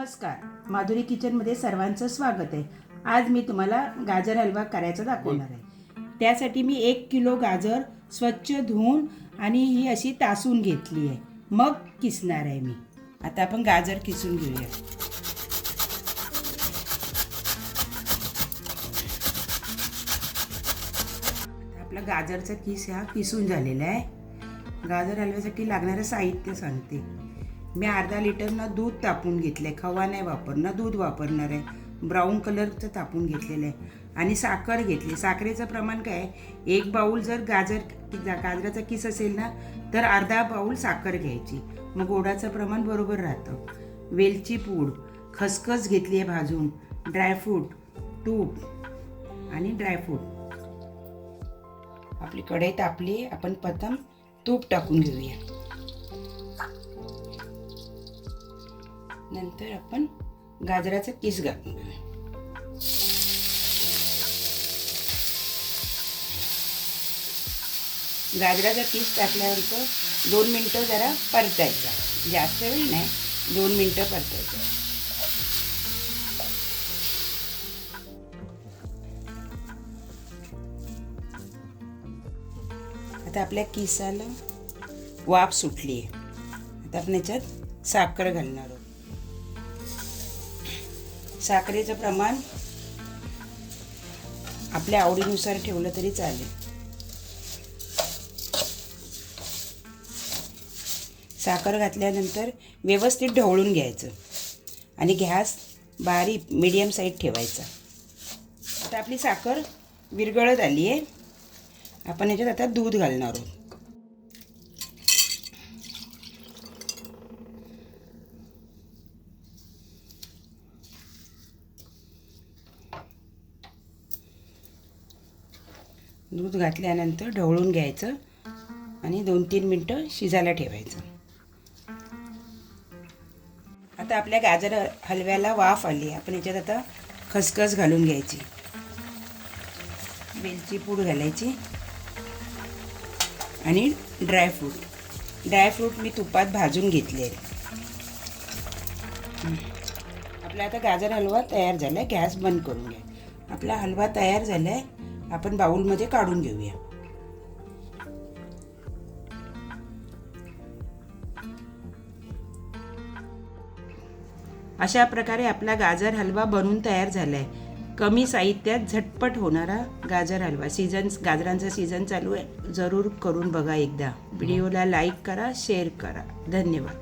नमस्कार, माधुरी किचनमध्ये सर्वांचं स्वागत आहे। आज मी तुम्हाला गाजर हलवा करायचा दाखवणार आहे। त्यासाठी मी 1 किलो गाजर स्वच्छ धुवून आणि ही अशी तासून घेतली आहे, मग किसणार आहे मी। आता आपण गाजर किसून घेऊया। आपला गाजरचा किस हा किसून झालेला आहे। गाजर हलव्यासाठी लागणारं साहित्य सांगते। मी अर्धा लिटरनं दूध तापून घेतलं आहे, खवा नाही वापरणार, दूध वापरणार आहे। ब्राऊन कलरचं तापून घेतलेलं आहे आणि साखर घेतली। साखरेचं प्रमाण काय आहे, 1 बाऊल जर गाजराचा किस असेल ना तर अर्धा बाऊल साखर घ्यायची, मग गोडाचं प्रमाण बरोबर राहतं। वेलची पूड, खसखस घेतली आहे भाजून, ड्रायफ्रूट, तूप आणि ड्रायफ्रूट। आपली कढई तापली, आपण प्रथम तूप टाकून घेऊया। नंतर आपण गाजराचा किस घालून घेऊया। गाजराचा किस टाकल्यानंतर 2 मिनिटं जरा परतायचा, जास्त वेळ नाही, 2 मिनिटं परतायचं। आता आपल्या किसाला वाफ सुटली आहे। आता आपण याच्यात साखर घालणार आहोत। साखरेचं प्रमाण आपल्या आवडीनुसार ठेवलं तरी चालेल। साखर घातल्यानंतर व्यवस्थित ढवळून घ्यायचं आणि गॅस बारीक मीडियम साईड ठेवायचा। आता आपली साखर विरघळत आली आहे, आपण याच्यात आता दूध घालणार आहोत। दूध घातल्यानंतर ढवळून घ्यायचं आणि 2-3 मिनिटं शिजायला ठेवायचं। आता आपल्या गाजर हलव्याला वाफ आली, आपण याच्यात आता खसखस घालून घ्यायची, वेलची पूड घालायची आणि ड्रायफ्रूट मी तुपात भाजून घेतले। आपला आता गाजर हलवा तयार झाला आहे, गॅस बंद करून घ्या। आपला हलवा तयार झाला आहे, आपण बाउलमध्ये काढून घेऊया। अशा प्रकारे आपला गाजर हलवा बनवून तयार झाला आहे। कमी साहित्यात झटपट होणारा गाजर हलवा। गाजरांचा सीझन चालू आहे, जरूर करून बघा एकदा। व्हिडिओला लाईक करा, शेअर करा। धन्यवाद।